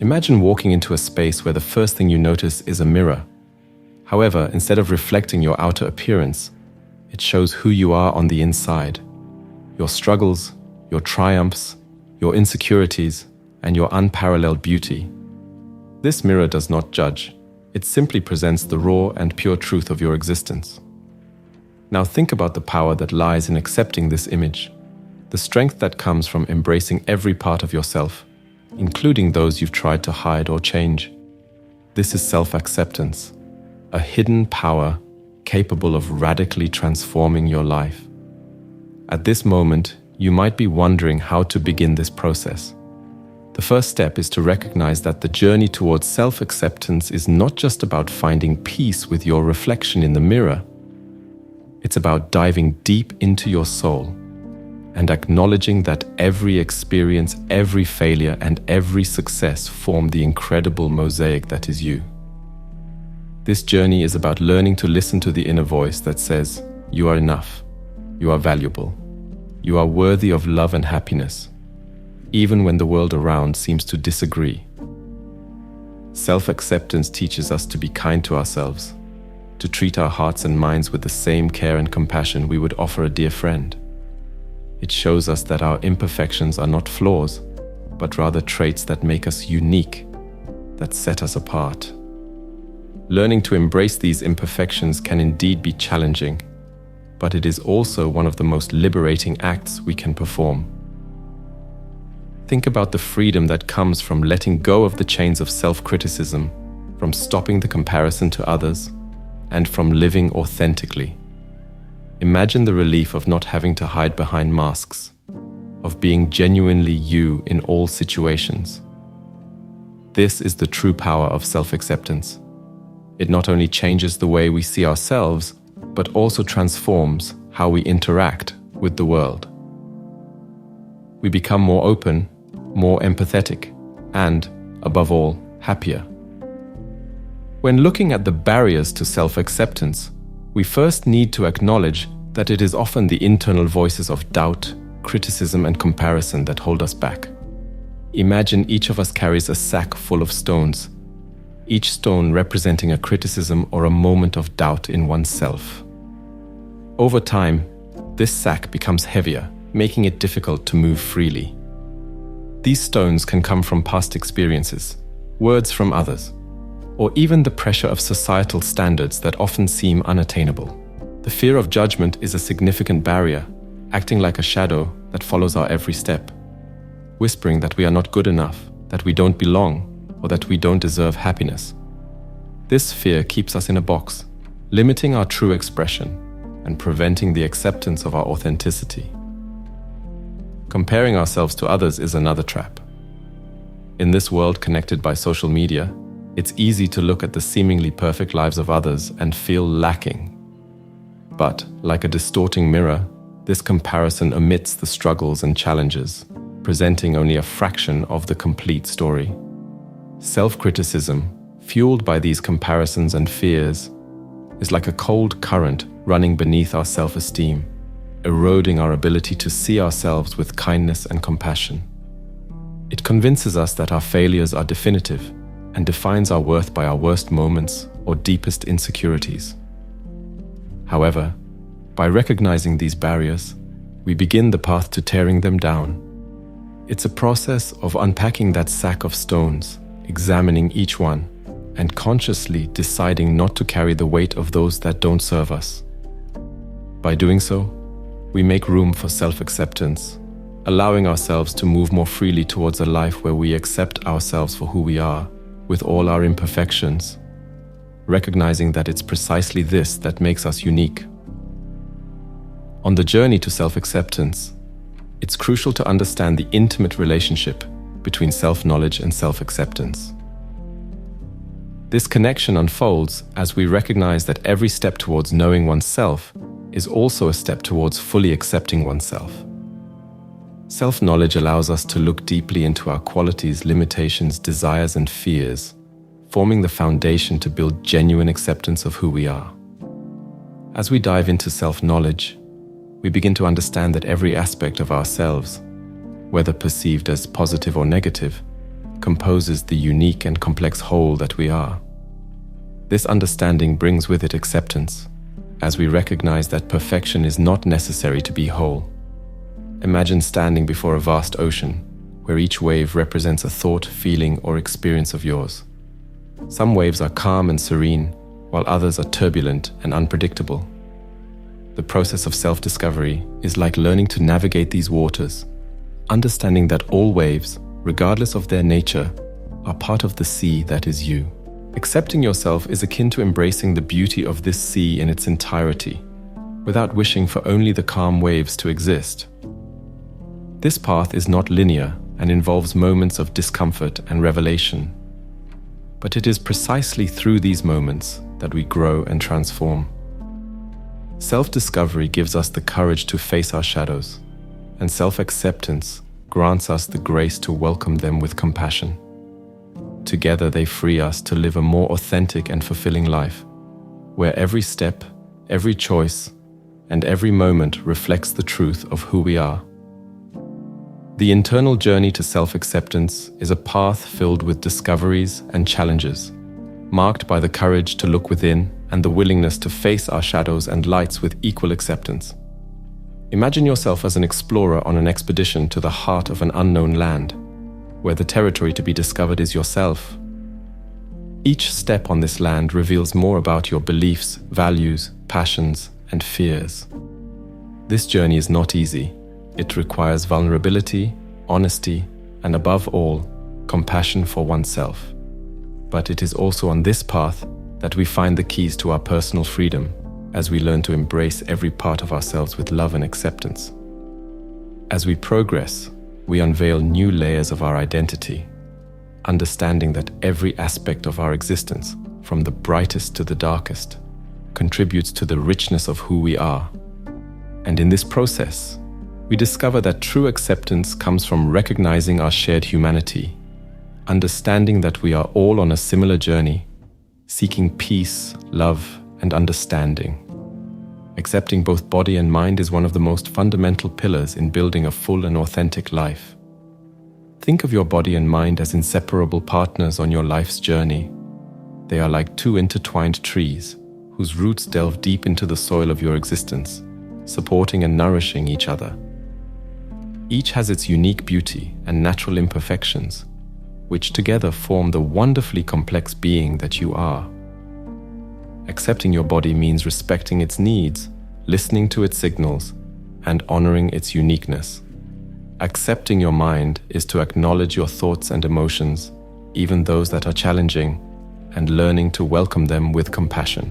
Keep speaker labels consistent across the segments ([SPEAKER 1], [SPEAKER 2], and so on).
[SPEAKER 1] Imagine walking into a space where the first thing you notice is a mirror. However, instead of reflecting your outer appearance, it shows who you are on the inside. Your struggles, your triumphs, your insecurities, and your unparalleled beauty. This mirror does not judge. It simply presents the raw and pure truth of your existence. Now think about the power that lies in accepting this image, the strength that comes from embracing every part of yourself, including those you've tried to hide or change. This is self-acceptance, a hidden power capable of radically transforming your life. At this moment, you might be wondering how to begin this process. The first step is to recognize that the journey towards self-acceptance is not just about finding peace with your reflection in the mirror. It's about diving deep into your soul and acknowledging that every experience, every failure, and every success form the incredible mosaic that is you. This journey is about learning to listen to the inner voice that says, "You are enough, you are valuable, you are worthy of love and happiness," even when the world around seems to disagree. Self-acceptance teaches us to be kind to ourselves, to treat our hearts and minds with the same care and compassion we would offer a dear friend. It shows us that our imperfections are not flaws, but rather traits that make us unique, that set us apart. Learning to embrace these imperfections can indeed be challenging, but it is also one of the most liberating acts we can perform. Think about the freedom that comes from letting go of the chains of self-criticism, from stopping the comparison to others, and from living authentically. Imagine the relief of not having to hide behind masks, of being genuinely you in all situations. This is the true power of self-acceptance. It not only changes the way we see ourselves, but also transforms how we interact with the world. We become more open, more empathetic, and, above all, happier. When looking at the barriers to self-acceptance, we first need to acknowledge that it is often the internal voices of doubt, criticism, and comparison that hold us back. Imagine each of us carries a sack full of stones, each stone representing a criticism or a moment of doubt in oneself. Over time, this sack becomes heavier, making it difficult to move freely. These stones can come from past experiences, words from others, or even the pressure of societal standards that often seem unattainable. The fear of judgment is a significant barrier, acting like a shadow that follows our every step, whispering that we are not good enough, that we don't belong, or that we don't deserve happiness. This fear keeps us in a box, limiting our true expression and preventing the acceptance of our authenticity. Comparing ourselves to others is another trap. In this world connected by social media, it's easy to look at the seemingly perfect lives of others and feel lacking. But, like a distorting mirror, this comparison omits the struggles and challenges, presenting only a fraction of the complete story. Self-criticism, fueled by these comparisons and fears, is like a cold current running beneath our self-esteem, eroding our ability to see ourselves with kindness and compassion. It convinces us that our failures are definitive and defines our worth by our worst moments or deepest insecurities. However, by recognizing these barriers, we begin the path to tearing them down. It's a process of unpacking that sack of stones, examining each one, and consciously deciding not to carry the weight of those that don't serve us. By doing so, we make room for self-acceptance, allowing ourselves to move more freely towards a life where we accept ourselves for who we are, with all our imperfections, recognizing that it's precisely this that makes us unique. On the journey to self-acceptance, it's crucial to understand the intimate relationship between self-knowledge and self-acceptance. This connection unfolds as we recognize that every step towards knowing oneself is also a step towards fully accepting oneself. Self-knowledge allows us to look deeply into our qualities, limitations, desires, and fears, forming the foundation to build genuine acceptance of who we are. As we dive into self-knowledge, we begin to understand that every aspect of ourselves, whether perceived as positive or negative, composes the unique and complex whole that we are. This understanding brings with it acceptance, as we recognize that perfection is not necessary to be whole. Imagine standing before a vast ocean, where each wave represents a thought, feeling, or experience of yours. Some waves are calm and serene, while others are turbulent and unpredictable. The process of self-discovery is like learning to navigate these waters, understanding that all waves, regardless of their nature, are part of the sea that is you. Accepting yourself is akin to embracing the beauty of this sea in its entirety, without wishing for only the calm waves to exist. This path is not linear and involves moments of discomfort and revelation. But it is precisely through these moments that we grow and transform. Self-discovery gives us the courage to face our shadows, and self-acceptance grants us the grace to welcome them with compassion. Together they free us to live a more authentic and fulfilling life, where every step, every choice, and every moment reflects the truth of who we are. The internal journey to self-acceptance is a path filled with discoveries and challenges, marked by the courage to look within and the willingness to face our shadows and lights with equal acceptance. Imagine yourself as an explorer on an expedition to the heart of an unknown land, where the territory to be discovered is yourself. Each step on this land reveals more about your beliefs, values, passions, and fears. This journey is not easy. It requires vulnerability, honesty, and above all, compassion for oneself. But it is also on this path that we find the keys to our personal freedom, as we learn to embrace every part of ourselves with love and acceptance. As we progress, we unveil new layers of our identity, understanding that every aspect of our existence, from the brightest to the darkest, contributes to the richness of who we are. And in this process, we discover that true acceptance comes from recognizing our shared humanity, understanding that we are all on a similar journey, seeking peace, love, and understanding. Accepting both body and mind is one of the most fundamental pillars in building a full and authentic life. Think of your body and mind as inseparable partners on your life's journey. They are like two intertwined trees, whose roots delve deep into the soil of your existence, supporting and nourishing each other. Each has its unique beauty and natural imperfections, which together form the wonderfully complex being that you are. Accepting your body means respecting its needs, listening to its signals, and honoring its uniqueness. Accepting your mind is to acknowledge your thoughts and emotions, even those that are challenging, and learning to welcome them with compassion.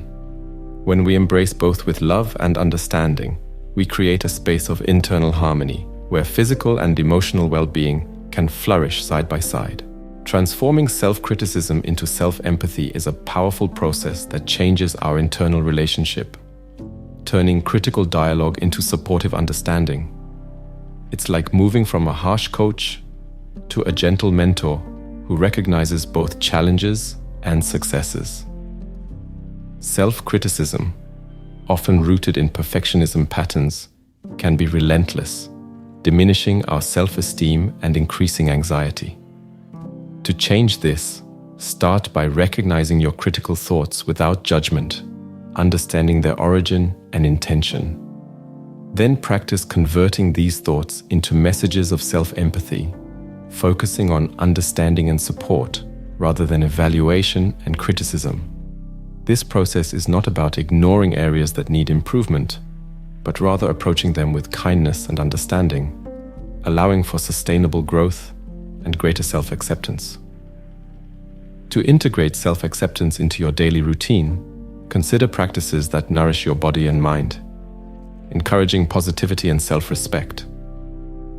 [SPEAKER 1] When we embrace both with love and understanding, we create a space of internal harmony, where physical and emotional well-being can flourish side by side. Transforming self-criticism into self-empathy is a powerful process that changes our internal relationship, turning critical dialogue into supportive understanding. It's like moving from a harsh coach to a gentle mentor who recognizes both challenges and successes. Self-criticism, often rooted in perfectionism patterns, can be relentless, diminishing our self-esteem and increasing anxiety. To change this, start by recognizing your critical thoughts without judgment, understanding their origin and intention. Then practice converting these thoughts into messages of self-empathy, focusing on understanding and support rather than evaluation and criticism. This process is not about ignoring areas that need improvement, but rather approaching them with kindness and understanding, allowing for sustainable growth and greater self-acceptance. To integrate self-acceptance into your daily routine, consider practices that nourish your body and mind, encouraging positivity and self-respect.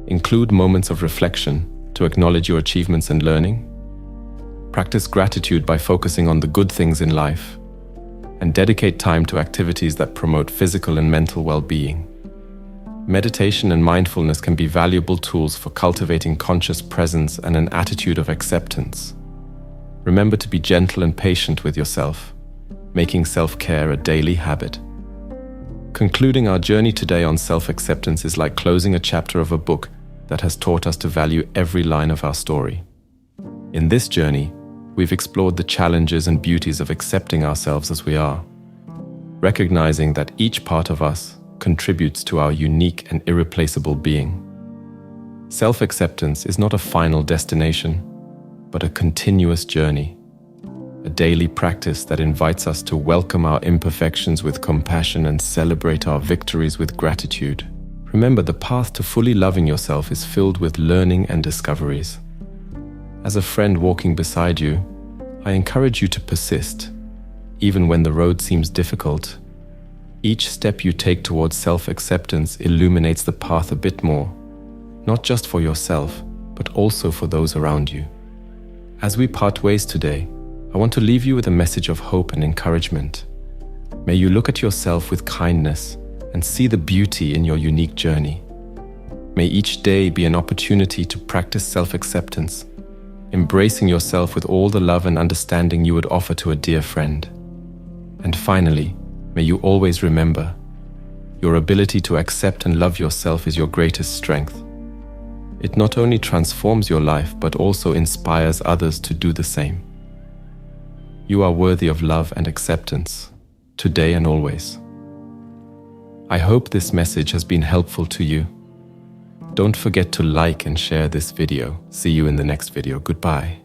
[SPEAKER 1] Include moments of reflection to acknowledge your achievements and learning. Practice gratitude by focusing on the good things in life, and dedicate time to activities that promote physical and mental well-being. Meditation and mindfulness can be valuable tools for cultivating conscious presence and an attitude of acceptance. Remember to be gentle and patient with yourself, making self-care a daily habit. Concluding our journey today on self-acceptance is like closing a chapter of a book that has taught us to value every line of our story. In this journey, we've explored the challenges and beauties of accepting ourselves as we are, recognizing that each part of us contributes to our unique and irreplaceable being. Self-acceptance is not a final destination, but a continuous journey, a daily practice that invites us to welcome our imperfections with compassion and celebrate our victories with gratitude. Remember, the path to fully loving yourself is filled with learning and discoveries. As a friend walking beside you, I encourage you to persist, even when the road seems difficult. Each step you take towards self-acceptance illuminates the path a bit more, not just for yourself, but also for those around you. As we part ways today, I want to leave you with a message of hope and encouragement. May you look at yourself with kindness and see the beauty in your unique journey. May each day be an opportunity to practice self-acceptance, embracing yourself with all the love and understanding you would offer to a dear friend. And finally, may you always remember, your ability to accept and love yourself is your greatest strength. It not only transforms your life, but also inspires others to do the same. You are worthy of love and acceptance, today and always. I hope this message has been helpful to you. Don't forget to like and share this video. See you in the next video. Goodbye.